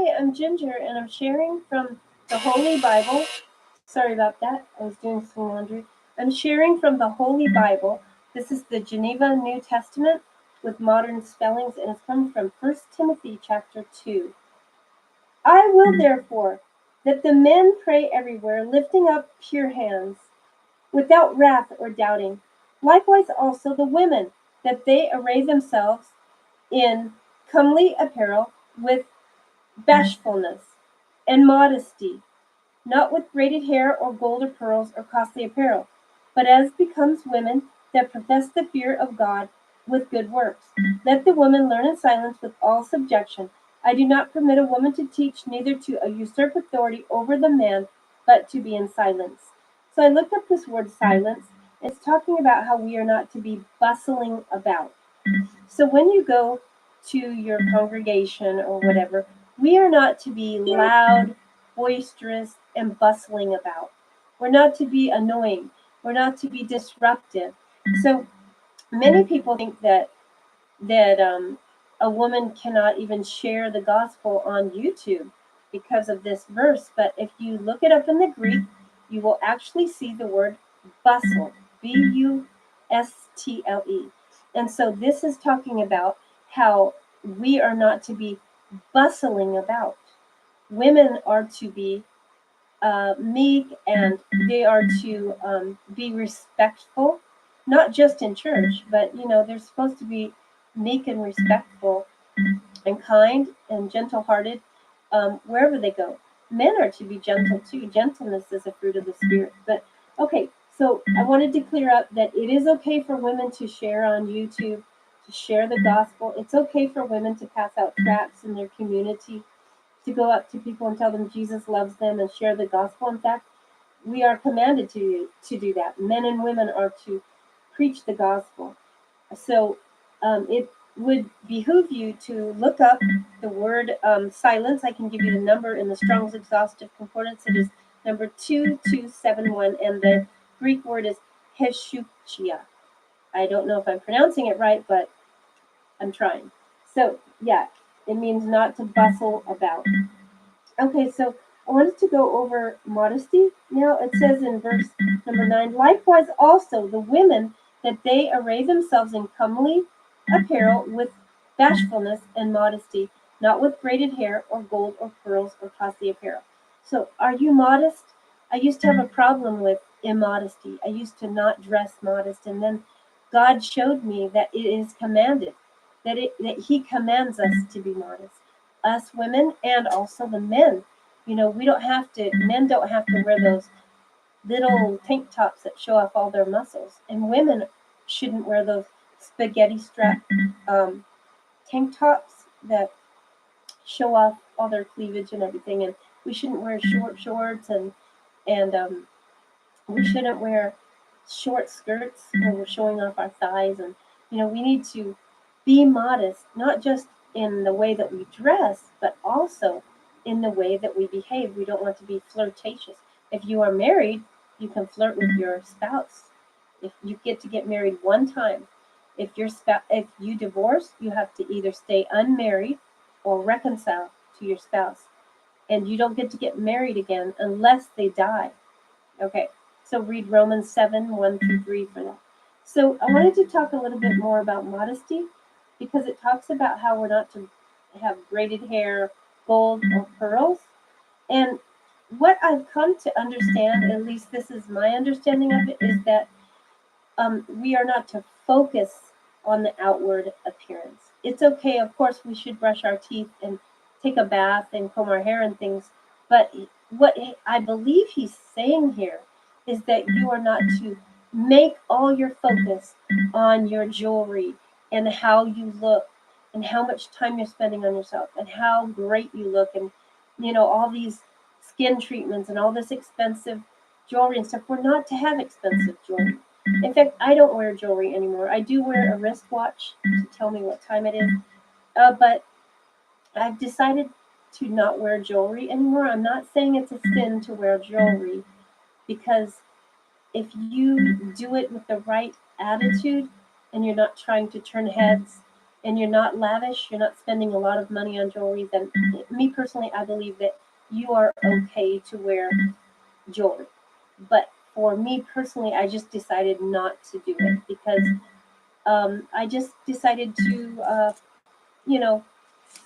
Hi, I'm Ginger, and I'm sharing from the Holy Bible. Sorry about that. I was doing some laundry. I'm sharing from the Holy Bible. This is the Geneva New Testament with modern spellings, and it's come from 1 Timothy chapter 2. I will therefore that the men pray everywhere, lifting up pure hands, without wrath or doubting. Likewise also the women, that they array themselves in comely apparel with bashfulness and modesty, not with braided hair or gold or pearls or costly apparel, but as becomes women that profess the fear of God with good works. Let the woman learn in silence with all subjection. I do not permit a woman to teach, neither to usurp authority over the man, but to be in silence. So I looked up this word silence. It's talking about how we are not to be bustling about. So when you go to your congregation or whatever, we are not to be loud, boisterous, and bustling about. We're not to be annoying. We're not to be disruptive. So many people think that a woman cannot even share the gospel on YouTube because of this verse. But if you look it up in the Greek, you will actually see the word bustle, bustle. And so this is talking about how we are not to be bustling about. Women are to be meek, and they are to be respectful, not just in church, but they're supposed to be meek and respectful and kind and gentle-hearted wherever they go. Men are to be gentle too. Gentleness is a fruit of the spirit. But okay, so I wanted to clear up that it is okay for women to share on YouTube, to share the gospel. It's okay for women to pass out tracts in their community, to go up to people and tell them Jesus loves them and share the gospel. In fact, we are commanded to do that. Men and women are to preach the gospel. So it would behoove you to look up the word silence. I can give you the number in the Strong's Exhaustive Concordance. It is number 2271, and the Greek word is heshuchia. I don't know if I'm pronouncing it right, but I'm trying. So yeah, it means not to bustle about. Okay, so I wanted to go over modesty. Now it says in verse number 9, likewise also the women, that they array themselves in comely apparel with bashfulness and modesty, not with braided hair or gold or pearls or costly apparel. So are you modest? I used to have a problem with immodesty. I used to not dress modest, and then God showed me that it is commanded, that He commands us to be modest, us women and also the men. We don't have to, men don't have to wear those little tank tops that show off all their muscles. And women shouldn't wear those spaghetti strap tank tops that show off all their cleavage and everything. And we shouldn't wear short shorts, and we shouldn't wear short skirts when we're showing off our thighs. And we need to be modest, not just in the way that we dress, but also in the way that we behave. We don't want to be flirtatious. If you are married, you can flirt with your spouse. If you get to get married one time, if you divorce, you have to either stay unmarried or reconcile to your spouse, and you don't get to get married again unless they die. Okay, so read Romans 7:1-3 for that. So I wanted to talk a little bit more about modesty, because it talks about how we're not to have braided hair, gold, or pearls. And what I've come to understand, at least this is my understanding of it, is that we are not to focus on the outward appearance. It's okay, of course, we should brush our teeth and take a bath and comb our hair and things, but what I believe he's saying here is that you are not to make all your focus on your jewelry and how you look and how much time you're spending on yourself and how great you look, and all these skin treatments and all this expensive jewelry and stuff. We're not to have expensive jewelry. In fact, I don't wear jewelry anymore. I do wear a wristwatch to tell me what time it is, but I've decided to not wear jewelry anymore. I'm not saying it's a sin to wear jewelry, because if you do it with the right attitude and you're not trying to turn heads and you're not lavish, you're not spending a lot of money on jewelry, then me personally, I believe that you are okay to wear jewelry. But for me personally, I just decided not to do it because I just decided to, you know,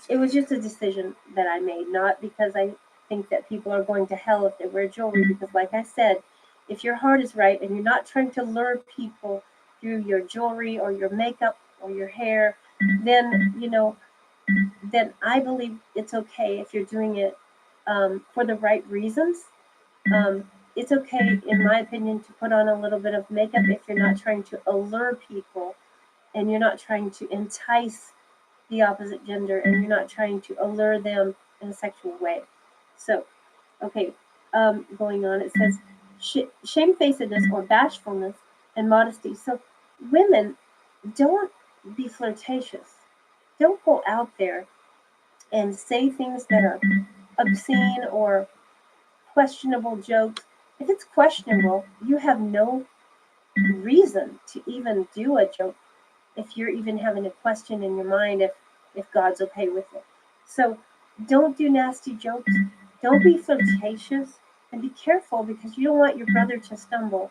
it was just a decision that I made, not because I think that people are going to hell if they wear jewelry. Because, like I said, if your heart is right and you're not trying to lure people through your jewelry or your makeup or your hair, then, then I believe it's okay if you're doing it for the right reasons. It's okay, in my opinion, to put on a little bit of makeup if you're not trying to allure people and you're not trying to entice the opposite gender and you're not trying to allure them in a sexual way. So, okay, going on, it says shamefacedness or bashfulness and modesty. So, women, don't be flirtatious. Don't go out there and say things that are obscene or questionable jokes. If it's questionable, you have no reason to even do a joke if you're even having a question in your mind if God's okay with it. So don't do nasty jokes. Don't be flirtatious and be careful because you don't want your brother to stumble.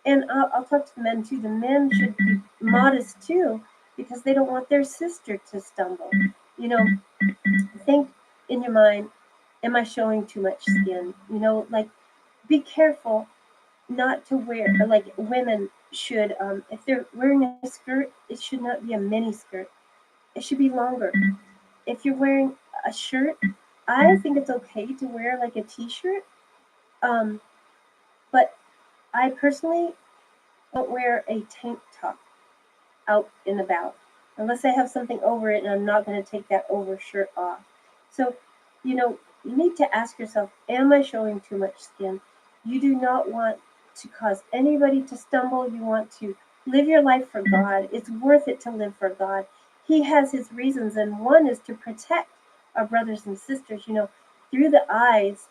And I'll talk to the men too. The men should be modest too because they don't want their sister to stumble. You know, think in your mind, am I showing too much skin? Like be careful not to wear, like women should, if they're wearing a skirt, it should not be a mini skirt. It should be longer. If you're wearing a shirt, I think it's okay to wear like a t-shirt. Um, but I personally don't wear a tank top out and about unless I have something over it and I'm not going to take that over shirt off. So, you need to ask yourself, am I showing too much skin? You do not want to cause anybody to stumble. You want to live your life for God. It's worth it to live for God. He has his reasons, and one is to protect our brothers and sisters. Through the eyes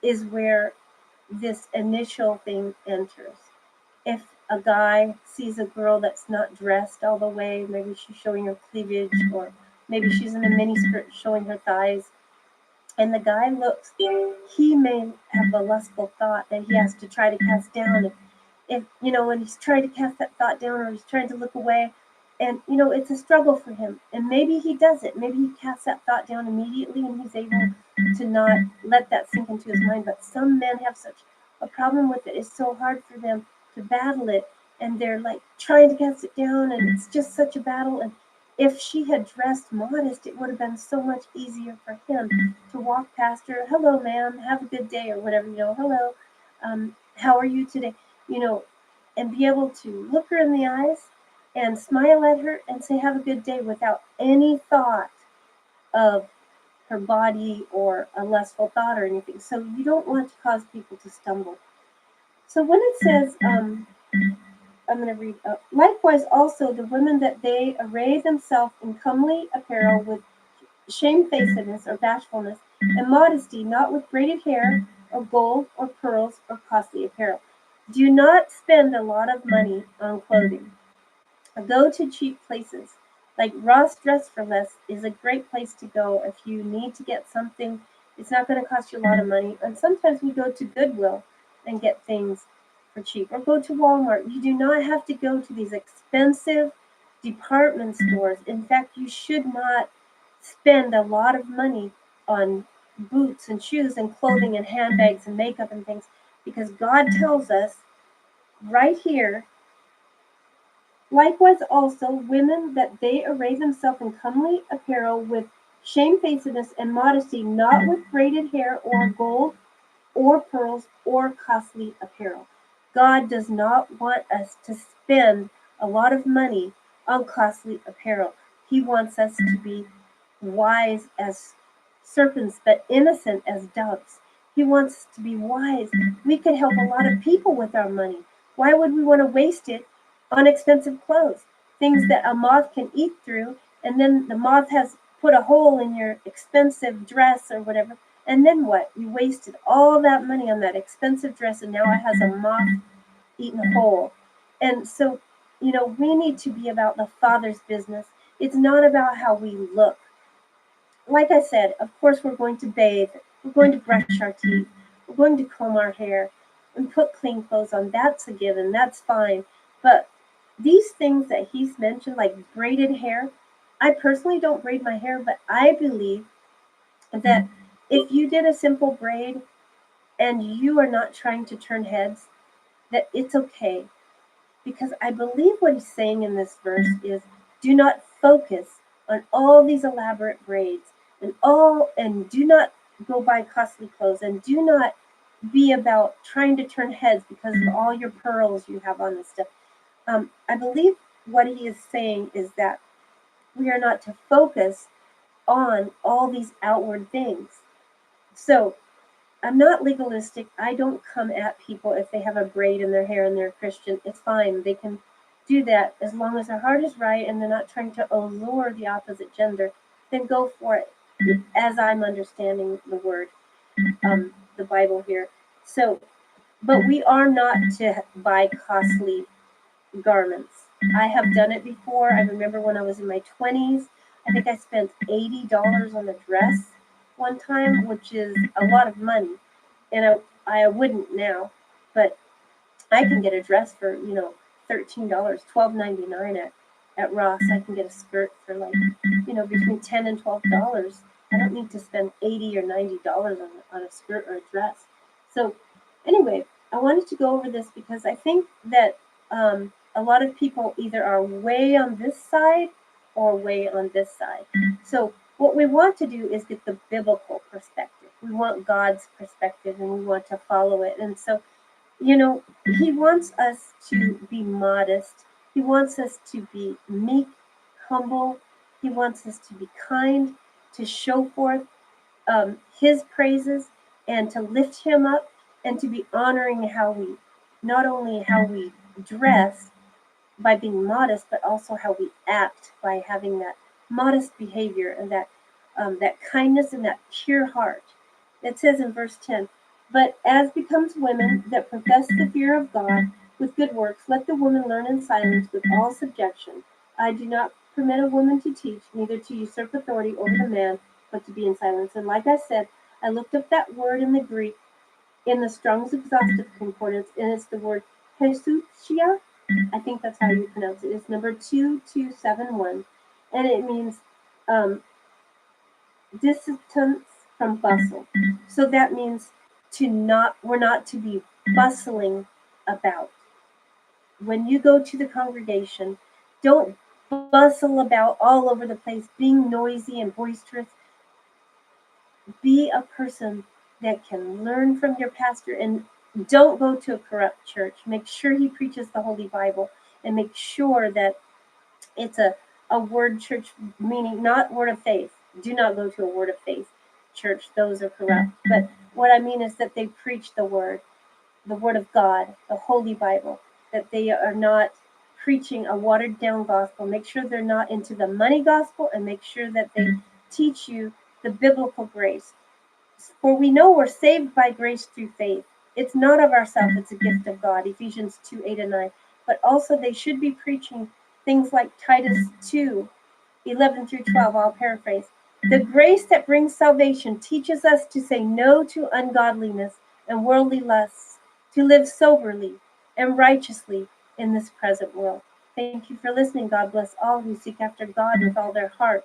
is where this initial thing enters. If a guy sees a girl that's not dressed all the way, maybe she's showing her cleavage, or maybe she's in a mini skirt showing her thighs, and the guy looks, he may have a lustful thought that he has to try to cast down. If when he's trying to cast that thought down or he's trying to look away, and it's a struggle for him, and maybe he does it, maybe he casts that thought down immediately and he's able to not let that sink into his mind. But some men have such a problem with it. It's so hard for them to battle it, and they're like trying to cast it down, and it's just such a battle. And if she had dressed modest, it would have been so much easier for him to walk past her, hello ma'am, have a good day, or whatever, hello, how are you today, you know and be able to look her in the eyes and smile at her and say have a good day without any thought of her body or a lustful thought or anything. So you don't want to cause people to stumble. So when it says, I'm going to read, likewise also the women that they array themselves in comely apparel with shamefacedness or bashfulness, and modesty, not with braided hair or gold or pearls or costly apparel. Do not spend a lot of money on clothing. Go to cheap places. Like Ross Dress for Less is a great place to go if you need to get something. It's not going to cost you a lot of money. And sometimes we go to Goodwill and get things for cheap. Or go to Walmart. You do not have to go to these expensive department stores. In fact, you should not spend a lot of money on boots and shoes and clothing and handbags and makeup and things, because God tells us right here, likewise also women that they array themselves in comely apparel with shamefacedness and modesty, not with braided hair or gold or pearls or costly apparel. God does not want us to spend a lot of money on costly apparel. He wants us to be wise as serpents, but innocent as doves. He wants us to be wise. We could help a lot of people with our money. Why would we want to waste it on expensive clothes? Things that a moth can eat through, and then the moth has put a hole in your expensive dress or whatever. And then what? You wasted all that money on that expensive dress, and now it has a moth-eaten hole. And so, we need to be about the Father's business. It's not about how we look. Like I said, of course, we're going to bathe, we're going to brush our teeth, we're going to comb our hair and put clean clothes on. That's a given, that's fine. But these things that he's mentioned, like braided hair, I personally don't braid my hair, but I believe that if you did a simple braid and you are not trying to turn heads, that it's okay. Because I believe what he's saying in this verse is do not focus on all these elaborate braids and do not go buy costly clothes and do not be about trying to turn heads because of all your pearls you have on and stuff. I believe what he is saying is that we are not to focus on all these outward things. So I'm not legalistic. I don't come at people if they have a braid in their hair and they're a Christian. It's fine. They can do that as long as their heart is right and they're not trying to allure the opposite gender. Then go for it, as I'm understanding the word, the Bible here. So, but we are not to buy costly garments. I have done it before. I remember when I was in my 20s, I think I spent $80 on a dress one time, which is a lot of money. And I wouldn't now, but I can get a dress for, $13, $12.99 at Ross. I can get a skirt for like, between $10 and $12. I don't need to spend $80 or $90 on a skirt or a dress. So anyway, I wanted to go over this because I think that a lot of people either are way on this side or way on this side. So what we want to do is get the biblical perspective. We want God's perspective and we want to follow it. And so, he wants us to be modest. He wants us to be meek, humble. He wants us to be kind, to show forth his praises and to lift him up and to be honoring not only how we dress by being modest, but also how we act by having that modest behavior and that kindness and that pure heart. It says in verse 10, but as becomes women that profess the fear of God with good works, let the woman learn in silence with all subjection. I do not permit a woman to teach, neither to usurp authority over the man, but to be in silence. And like I said, I looked up that word in the Greek in the Strong's Exhaustive Concordance, and it's the word Hesuchia. I think that's how you pronounce it. It's number 2271, and it means um, distance from bustle. So that means we're not to be bustling about. When you go to the congregation, don't bustle about all over the place, being noisy and boisterous. Be a person that can learn from your pastor and don't go to a corrupt church. Make sure he preaches the Holy Bible and make sure that it's a word church, meaning not word of faith. Do not go to a word of faith church. Those are corrupt. But what I mean is that they preach the word of God, the Holy Bible, that they are not preaching a watered down gospel. Make sure they're not into the money gospel and make sure that they teach you the biblical grace. For we know we're saved by grace through faith. It's not of ourselves, it's a gift of God, Ephesians 2:8 and 9. But also they should be preaching things like Titus 2:11 through 12. I'll paraphrase. The grace that brings salvation teaches us to say no to ungodliness and worldly lusts, to live soberly and righteously in this present world. Thank you for listening. God bless all who seek after God with all their heart,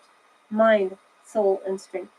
mind, soul, and strength.